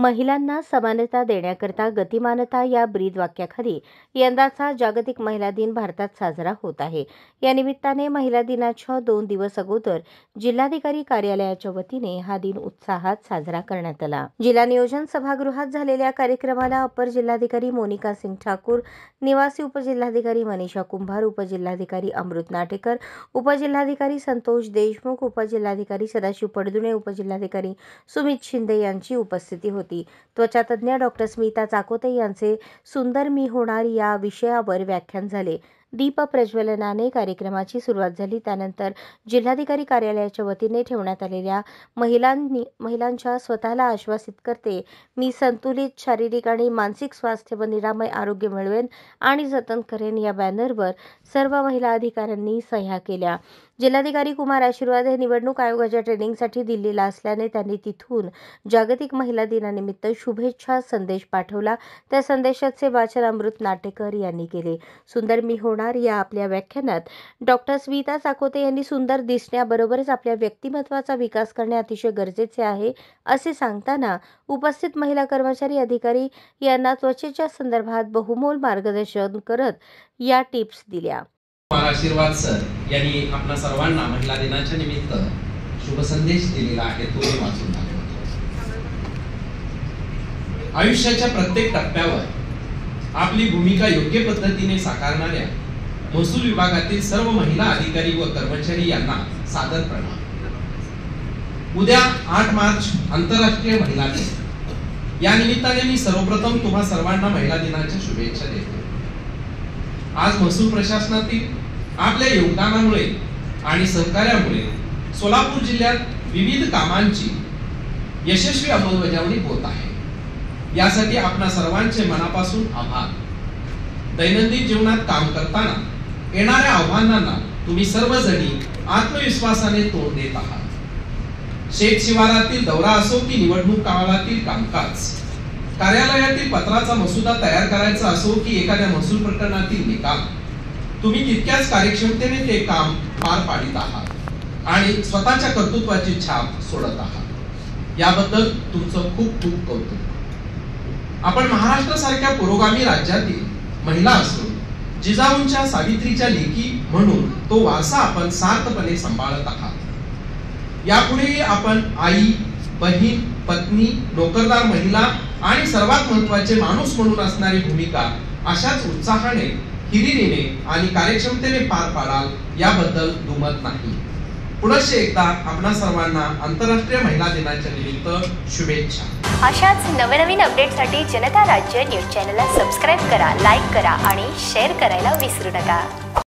महिलांना समानता देण्याकरता गतिमानता या ब्रीदवाक्याखाली यंदाचा जागतिक महिला दिन भारतात साजरा होत आहे। या निमित्ताने महिला दिनाच्या 2 दिवस अगोदर जिल्हाधिकारी कार्यालयाच्या वतीने हा दिन उत्साहात साजरा करण्यात आला। जिल्हा नियोजन सभागृहात झालेल्या कार्यक्रमाला अपर जिल्हाधिकारी मोनिका सिंग ठाकूर, निवासी उपजिल्हाधिकारी मनीषा कुंभार, उपजिल्हाधिकारी अमृत नाटेकर, उपजिल्हाधिकारी संतोष देशमुख, उपजिल्हाधिकारी सदाशिव पडदुणे, उपजिल्हाधिकारी सुमित शिंदे यांची उपस्थिती होती। त्वचा तज्ञ डॉक्टर स्मिता चाकोते यांचे सुंदर मी होणार या विषयावर व्याख्यान झाले। दीप प्रज्वलनाने कार्यक्रमाची सुरुवात झाली। त्यानंतर जिल्हाधिकारी कार्यालयाच्या वतीने ठेवण्यात आलेल्या महिलांच्या स्वतःला आश्वासित करते, मी संतुलित शारीरिक आणि मानसिक स्वास्थ्य व निरामय आरोग्य मिळवेन आणि जतन करेन या बॅनरवर सर्व महिला अधिकाऱ्यांनी सह्या केल्या। जिल्हाधिकारी कुमार आशीर्वाद हे निवडणूक आयोगाच्या ट्रेनिंगसाठी दिल्लीला असल्याने त्यांनी तिथून जागतिक महिला दिनानिमित्त शुभेच्छा संदेश पाठवला। त्या संदेशाचे वाचन अमृत नाटेकर यांनी केले। सुंदर मी होणार या आपल्या व्याख्यानात डॉक्टर स्मिता चाकोते यांनी सुंदर दिसण्याबरोबरच आपल्या व्यक्तिमत्वाचा विकास करणे अतिशय गरजेचे आहे असे सांगताना उपस्थित महिला कर्मचारी अधिकारी यांना त्वचेच्या संदर्भात बहुमोल मार्गदर्शन करत या टिप्स दिल्या। आशीर्वाद सर यांनी आपल्या सर्वांना महिला दिनाच्या निमित्त शुभ संदेश दिलेला आहे, तो वाचून दाखवतो। आयुष्याच्या प्रत्येक टप्प्यावर आपली भूमिका योग्य पद्धतीने साकारणाऱ्या महसूल विभागातील सर्व महिला अधिकारी व कर्मचारी यांना सादर प्रणाम। उद्या 8 मार्च आंतरराष्ट्रीय महिला दिन, या निमित्ताने मी सर्वप्रथम तुम्हा सर्वांना महिला दिनाच्या शुभेच्छा देतो। आज महसूल प्रशासनातील आपल्या योगदानामुळे आणि सहकार्यामुळे सोलापूर जिल्ह्यात विविध कामांची यशस्वी अंमलबजावणी होत आहे। यासाठी आपणा सर्वांचे मनापासून आभार। दैनंदिन जीवनात काम करताना येणाऱ्या आव्हानांना तुम्ही सर्वजणी आत्मविश्वासाने तोंड देत आहात। शेत शिवारातील दौरा असो की निवडणूक काळातील कामकाज, कार्यालयातील पत्राचा मसुदा तयार करायचा असो की एखाद्या महसूल प्रकरणातील निकाल, तुम्ही तितक्याच कार्यक्षमतेने ते काम पार पाडित आहात आणि स्वतःच्या कर्तृत्वाची छाप सोडत आहात। याबद्दल तुमचं खूप खूप कौतुक। आपण महाराष्ट्रासारख्या पुरोगामी राज्यातील महिला असून जिजाऊंच्या सावित्रीच्या लेकी म्हणून तो वारसा आपण सार्थपणे सांभाळत आहात। यापुढेही आपण आई, बहीण, पत्नी, नोकरदार महिला आणि सर्वात महत्त्वाचे माणूस म्हणून असणारी भूमिका अशाच उत्साहाने, हिरिरीने आणि कार्यक्षमतेने पार पाडाल याबद्दल दुमत नाही। पुनश्च एकदा आपणा सर्वांना आंतरराष्ट्रीय महिला दिनाच्या निमित्त शुभेच्छा। अशाच नवनवीन अपडेटसाठी जनता राज्य न्यूज चॅनलला सबस्क्राइब करा, लाईक करा आणि शेअर करायला विसरू नका।